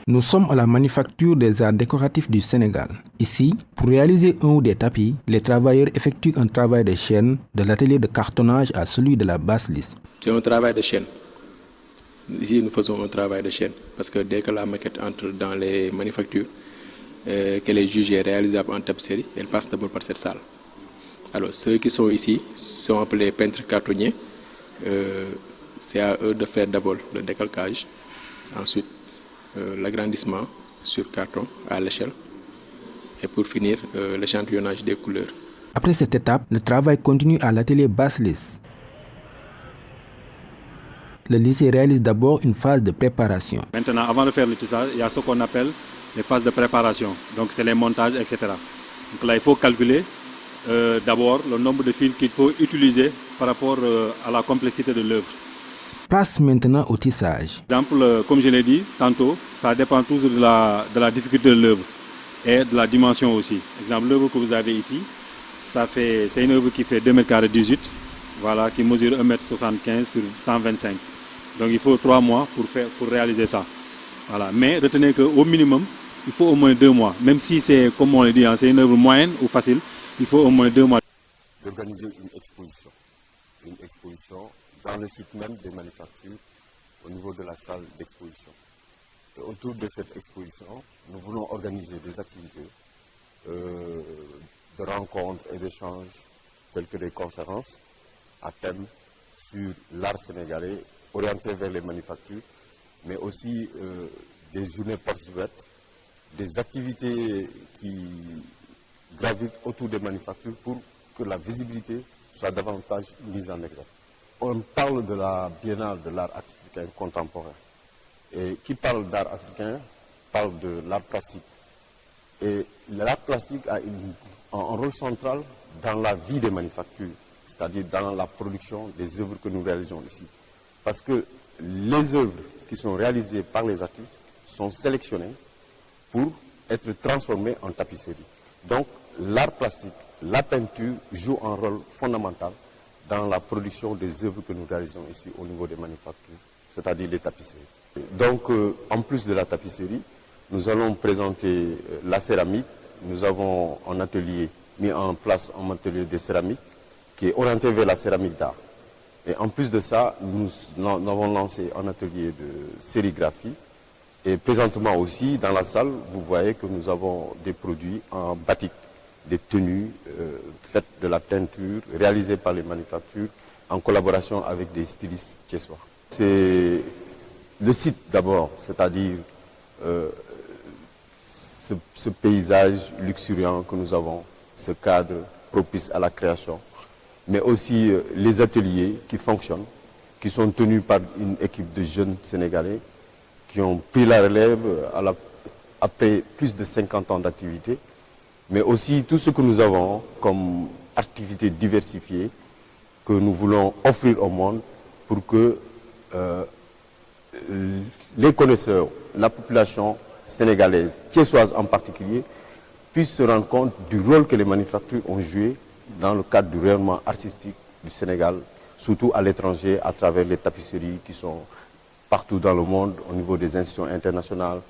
Nous sommes à la manufacture des arts décoratifs du Sénégal. Ici, pour réaliser un ou des tapis, les travailleurs effectuent un travail de chaîne de l'atelier de cartonnage à celui de la basse lisse. C'est un travail de chaîne. Ici, nous faisons un travail de chaîne parce que dès que la maquette entre dans les manufactures, qu'elle est jugée réalisable en tapisserie, elle passe d'abord par cette salle. Alors, ceux qui sont ici sont appelés peintres cartonniers. C'est à eux de faire d'abord le décalcage, ensuite l'agrandissement sur carton à l'échelle et pour finir l'échantillonnage des couleurs. Après cette étape, le travail continue à l'atelier basse lisse. Le lissé réalise d'abord une phase de préparation. Maintenant, avant de faire le tissage, il y a ce qu'on appelle les phases de préparation. Donc c'est les montages, etc. Donc là, il faut calculer d'abord le nombre de fils qu'il faut utiliser par rapport à la complexité de l'œuvre. Place maintenant au tissage. Par exemple, comme je l'ai dit tantôt, ça dépend toujours de la difficulté de l'œuvre et de la dimension aussi. Exemple, l'œuvre que vous avez ici, c'est une œuvre qui fait 2,18 m, voilà, qui mesure 1,75 m sur 125. Donc il faut 3 mois pour réaliser ça. Voilà. Mais retenez qu'au minimum, il faut au moins 2 mois. Même si c'est, comme on le dit, c'est une œuvre moyenne ou facile, il faut au moins 2 mois. D'organiser une exposition dans le site même des manufactures au niveau de la salle d'exposition. Et autour de cette exposition, nous voulons organiser des activités de rencontres et d'échanges telles que des conférences à thème sur l'art sénégalais orienté vers les manufactures, mais aussi des journées portes ouvertes, des activités qui gravitent autour des manufactures pour que la visibilité soit davantage mise en exergue. On parle de la biennale de l'art africain contemporain. Et qui parle d'art africain parle de l'art plastique. Et l'art plastique a un rôle central dans la vie des manufactures, c'est-à-dire dans la production des œuvres que nous réalisons ici. Parce que les œuvres qui sont réalisées par les artistes sont sélectionnées pour être transformées en tapisserie. Donc l'art plastique, la peinture joue un rôle fondamental dans la production des œuvres que nous réalisons ici au niveau des manufactures, c'est-à-dire les tapisseries. Donc en plus de la tapisserie, nous allons présenter la céramique. Nous avons un atelier mis en place, un atelier de céramique qui est orienté vers la céramique d'art. Et en plus de ça, nous avons lancé un atelier de sérigraphie. Et présentement aussi, dans la salle, vous voyez que nous avons des produits en batik, des tenues faites de la teinture, réalisées par les manufactures, en collaboration avec des stylistes thiessois. C'est le site d'abord, c'est-à-dire ce paysage luxuriant que nous avons, ce cadre propice à la création, mais aussi les ateliers qui fonctionnent, qui sont tenus par une équipe de jeunes Sénégalais qui ont pris la relève après plus de 50 ans d'activité, mais aussi tout ce que nous avons comme activités diversifiées que nous voulons offrir au monde pour que les connaisseurs, la population sénégalaise, thiessoise en particulier, puissent se rendre compte du rôle que les manufactures ont joué dans le cadre du rayonnement artistique du Sénégal, surtout à l'étranger, à travers les tapisseries qui sont partout dans le monde, au niveau des institutions internationales.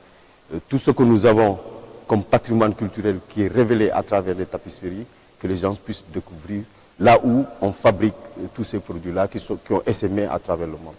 Tout ce que nous avons comme patrimoine culturel qui est révélé à travers les tapisseries, que les gens puissent découvrir là où on fabrique tous ces produits-là qui ont essaimé à travers le monde.